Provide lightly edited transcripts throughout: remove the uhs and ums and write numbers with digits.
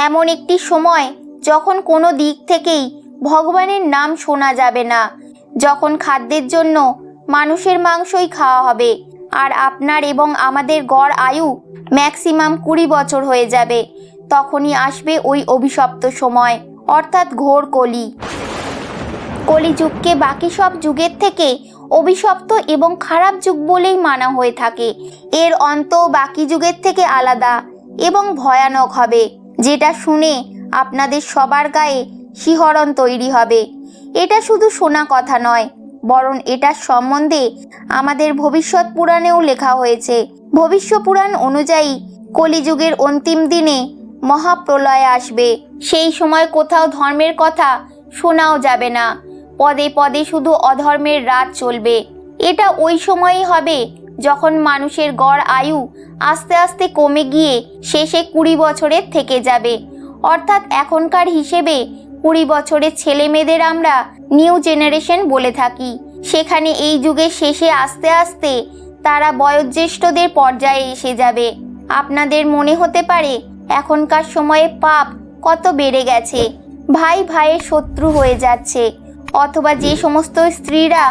এমন একটি সময় যখন কোনো দিক থেকেই ভগবানের নাম শোনা যাবে না, যখন খাদ্যের জন্য মানুষের মাংসই খাওয়া হবে আর আপনার এবং আমাদের গড় আয়ু ম্যাক্সিমাম 20 বছর হয়ে যাবে। তখনই আসবে ওই অভিশপ্ত সময়, অর্থাৎ ঘোর কলি। কলিযুগকে বাকি সব যুগের থেকে অভিশপ্ত এবং খারাপ যুগ বলেই মানা হয়ে থাকে। এর অন্ত বাকি যুগের থেকে আলাদা এবং ভয়ানক হবে, যেটা শুনে আপনাদের সবার গায়ে শিহরণ তৈরি হবে। এটা শুধু শোনা কথা নয়, বরং এটার সম্বন্ধে আমাদের ভবিষ্যৎ পুরাণেও লেখা হয়েছে। ভবিষ্য পুরাণ অনুযায়ী কলিযুগের অন্তিম দিনে মহাপ্রলয় আসবে। সেই সময় কোথাও ধর্মের কথা শোনাও যাবে না, পদে পদে শুধু অধর্মের রাত চলবে। এটা ওই সময়ই হবে যখন মানুষের গড় আয়ু আস্তে আস্তে কমে গিয়ে শেষে 20 বছরের থেকে যাবে। অর্থাৎ এখনকার হিসেবে 20 বছরের ছেলে মেয়েদের আমরা নিউ জেনারেশন বলে থাকি। সেখানে এই যুগের শেষে আস্তে আস্তে তারা বয়োজ্যেষ্ঠদের পর্যায়ে এসে যাবে। আপনাদের মনে হতে পারে এখনকার সময়ে পাপ কত বেড়ে গেছে, ভাই ভাইয়ের শত্রু হয়ে যাচ্ছে, অথবা যে সমস্ত স্ত্রীরা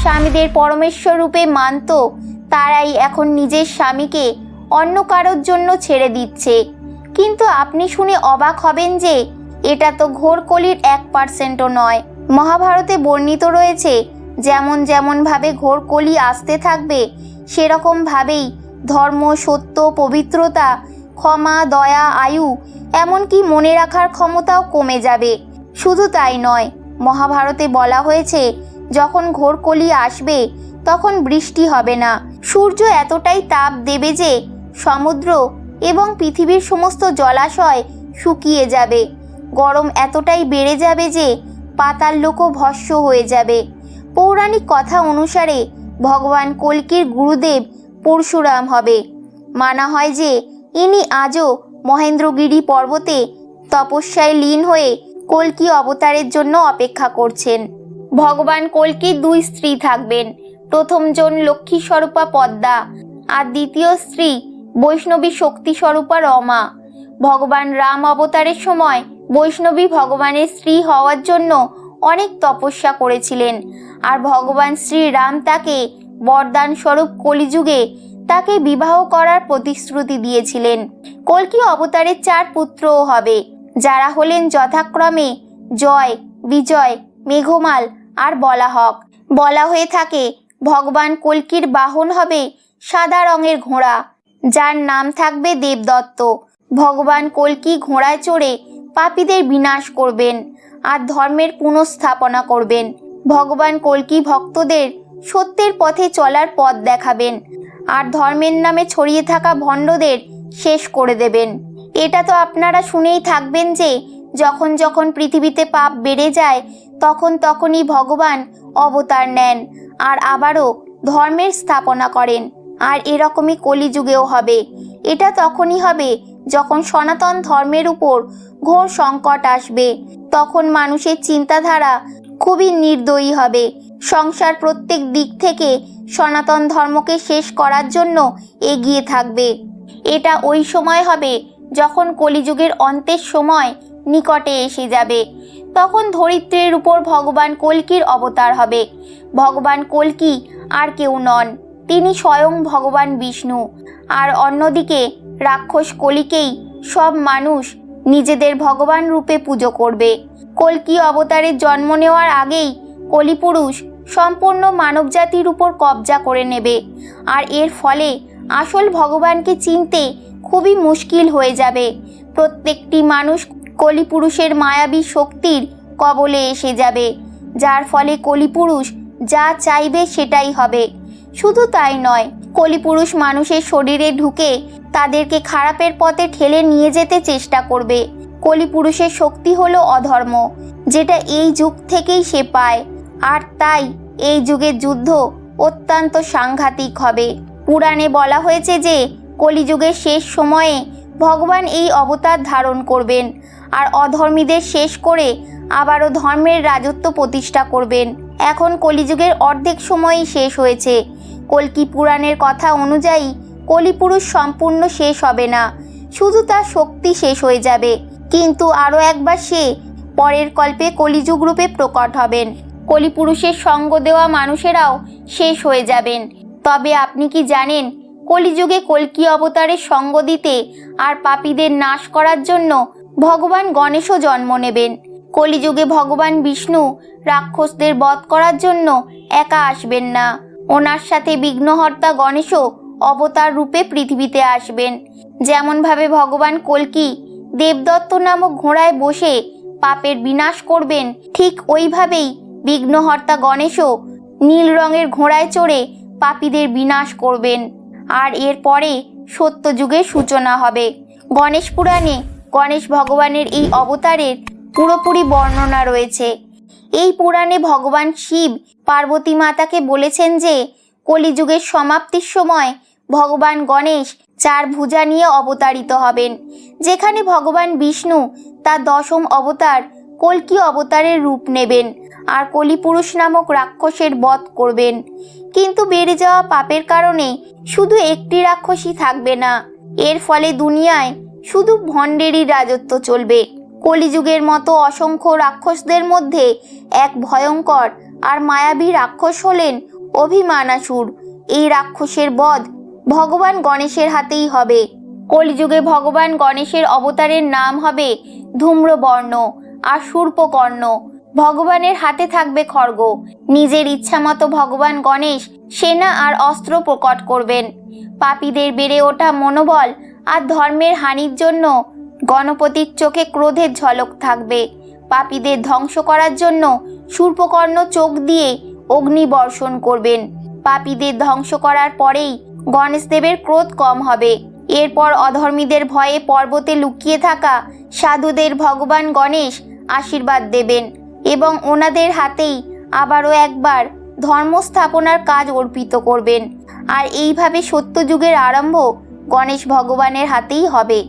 স্বামীদের পরমেশ্বর রূপে মানত তারাই এখন নিজের স্বামীকে অন্য কারোর জন্য ছেড়ে দিচ্ছে। কিন্তু আপনি শুনে অবাক হবেন যে এটা তো ঘোর কলির 1%ও নয়। মহাভারতে বর্ণিত রয়েছে যেমন যেমন ভাবে ঘোর কলি আসতে থাকবে সেরকম ভাবেই ধর্ম, সত্য, পবিত্রতা, ক্ষমা, দয়া, আয়ু, এমনকি মনে রাখার ক্ষমতাও কমে যাবে। শুধু তাই নয়, মহাভারতে বলা হয়েছে যখন ঘোর কলি আসবে তখন বৃষ্টি হবে না। সূর্য এতটাই তাপ দেবে যে সমুদ্র এবং পৃথিবীর সমস্ত জলাশয় শুকিয়ে যাবে। গরম এতটাই বেড়ে যাবে যে পাতাল লোকও ভস্ম হয়ে যাবে। পৌরাণিক কথা অনুসারে ভগবান কল্কির গুরুদেব পরশুরাম হবে। মানা হয় যে ইনি আজও মহেন্দ্রগিরি পর্বতে তপস্যায় লীন হয়ে কল্কি অবতারের জন্য অপেক্ষা করছেন। ভগবান কল্কির 2 স্ত্রী থাকবেন। প্রথম জন লক্ষ্মী স্বরূপা পদ্মা আর দ্বিতীয় স্ত্রী বৈষ্ণবী শক্তি স্বরূপা রমা। ভগবান রাম অবতারের সময় বৈষ্ণবী ভগবানের স্ত্রী হওয়ার জন্য অনেক তপস্যা করেছিলেন, আর ভগবান শ্রীরাম তাকে বরদান স্বরূপ কলিযুগে তাকে বিবাহ করার প্রতিশ্রুতি দিয়েছিলেন। কল্কি অবতারের 4 পুত্রও হবে, যারা হলেন যথাক্রমে জয়, বিজয়, মেঘমাল আর বলাহক। বলা হয়ে থাকে ভগবান কল্কির বাহন হবে সাদা রঙের ঘোড়া, যার নাম থাকবে দেবদত্ত। ভগবান কল্কি ঘোড়ায় চড়ে পাপীদের বিনাশ করবেন আর ধর্মের পুনঃস্থাপনা করবেন। ভগবান কল্কি ভক্তদের সত্যের পথে চলার পথ দেখাবেন আর ধর্মের নামে ছড়িয়ে থাকা ভণ্ডদের শেষ করে দেবেন। এটা তো আপনারা শুনেই থাকবেন যে যখন যখন পৃথিবীতে পাপ বেড়ে যায় তখন তখনই ভগবান অবতার নেন আর আবারও ধর্মের স্থাপনা করেন। আর এরকমই কলিযুগেও হবে। এটা তখনই হবে যখন সনাতন ধর্মের উপর ঘোর সংকট আসবে। তখন মানুষের চিন্তাধারা খুবই নির্দয়ী হবে। সংসার প্রত্যেক দিক থেকে সনাতন ধর্মকে শেষ করার জন্য এগিয়ে থাকবে। এটা ওই সময় হবে যখন কলিযুগের অন্তের সময় নিকটে এসে যাবে। তখন ধরিত্রীর উপর ভগবান কল্কির অবতার হবে। ভগবান কল্কি আর কেউ নন, তিনি স্বয়ং ভগবান বিষ্ণু। আর অন্যদিকে রাক্ষস কলিকেই সব মানুষ নিজেদের ভগবান রূপে পুজো করবে। কল্কি অবতারের জন্ম নেওয়ার আগেই কলিপুরুষ সম্পূর্ণ মানবজাতির উপর কবজা করে নেবে, আর এর ফলে আসল ভগবানকে চিনতে খুবই মুশকিল হয়ে যাবে। প্রত্যেকটি মানুষ কলিপুরুষের মায়াবী শক্তির কবলে এসে যাবে, যার ফলে কলিপুরুষ যা চাইবে সেটাই হবে। শুধু তাই নয়, কলিপুরুষ মানুষের শরীরে ঢুকে তাদেরকে খারাপের পথে ঠেলে নিয়ে যেতে চেষ্টা করবে। কলিপুরুষের শক্তি হলো অধর্ম, যেটা এই যুগ থেকেই সে পায়, আর তাই এই যুগের যুদ্ধ অত্যন্ত সাংঘাতিক হবে। পুরাণে বলা হয়েছে যে কলিযুগের শেষ সময়ে ভগবান এই অবতার ধারণ করবেন আর অধর্মীদের শেষ করে আবারও ধর্মের রাজত্ব প্রতিষ্ঠা করবেন। এখন কলিযুগের অর্ধেক সময়ই শেষ হয়েছে। কল্কি পুরাণের কথা অনুযায়ী কলিপুরুষ সম্পূর্ণ শেষ হবে না, শুধু তার শক্তি শেষ হয়ে যাবে। কিন্তু আরও একবার সে পরের কল্পে কলিযুগ রূপে প্রকট হবেন। কলিপুরুষের সঙ্গ দেওয়া মানুষেরাও শেষ হয়ে যাবেন। তবে আপনি কি জানেন, কলিযুগে কল্কি অবতারের সঙ্গ দিতে আর পাপীদের নাশ করার জন্য ভগবান গণেশও জন্ম নেবেন। কলিযুগে ভগবান বিষ্ণু রাক্ষসদের বধ করার জন্য একা আসবেন না, ওনার সাথে বিঘ্নহর্তা গণেশও অবতার রূপে পৃথিবীতে আসবেন। যেমনভাবে ভগবান কল্কি দেবদত্ত নামক ঘোড়ায় বসে পাপের বিনাশ করবেন, ঠিক ওইভাবেই বিঘ্নহর্তা গণেশও নীল রঙের ঘোড়ায় চড়ে পাপীদের বিনাশ করবেন। আর এরপরে সত্যযুগের সূচনা হবে। গণেশ পুরাণে গণেশ ভগবানের এই অবতারের পুরোপুরি বর্ণনা রয়েছে। এই পুরাণে ভগবান শিব পার্বতী মাতাকে বলেছেন যে কলিযুগের সমাপ্তির সময় ভগবান গণেশ 4 ভুজা নিয়ে অবতারিত হবেন, যেখানে ভগবান বিষ্ণু তার 10ম অবতার কল্কি অবতারের রূপ নেবেন আর কলিপুরুষ নামক রাক্ষসের বধ করবেন। কিন্তু বেড়ে যাওয়া পাপের কারণে শুধু একটি রাক্ষসই থাকবে না। এর ফলে দুনিয়ায় শুধু ভণ্ডেরই রাজত্ব চলবে। কলিযুগের মতো অসংখ্য রাক্ষসদের মধ্যে এক ভয়ঙ্কর আর মায়াবী রাক্ষস হলেন অভিমানাসুর। এই রাক্ষসের বধ ভগবান গণেশের হাতেই হবে। কলিযুগে ভগবান গণেশের অবতারের নাম হবে ধূম্রবর্ণ আর শূর্পকর্ণ। ভগবানের হাতে থাকবে খড়গ। নিজের ইচ্ছামতো ভগবান গণেশ সেনা আর অস্ত্র প্রকট করবেন। পাপীদের বেড়ে ওঠা মনোবল আর ধর্মের হানির জন্য গণপতির চোখে ক্রোধের ঝলক থাকবে। পাপীদের ধ্বংস করার জন্য শূর্পকর্ণ চোখ দিয়ে অগ্নি বর্ষণ করবেন। পাপীদের ধ্বংস করার পরেই গণেশদেবের ক্রোধ কম হবে। এরপর অধর্মীদের ভয়ে পর্বতে লুকিয়ে থাকা সাধুদের ভগবান গণেশ আশীর্বাদ দেবেন এবং ওনাদের হাতেই আবারও একবার ধর্ম স্থাপনার কাজ অর্পিত করবেন। আর এইভাবে সত্যযুগের আরম্ভ গণেশ ভগবানের হাতেই হবে।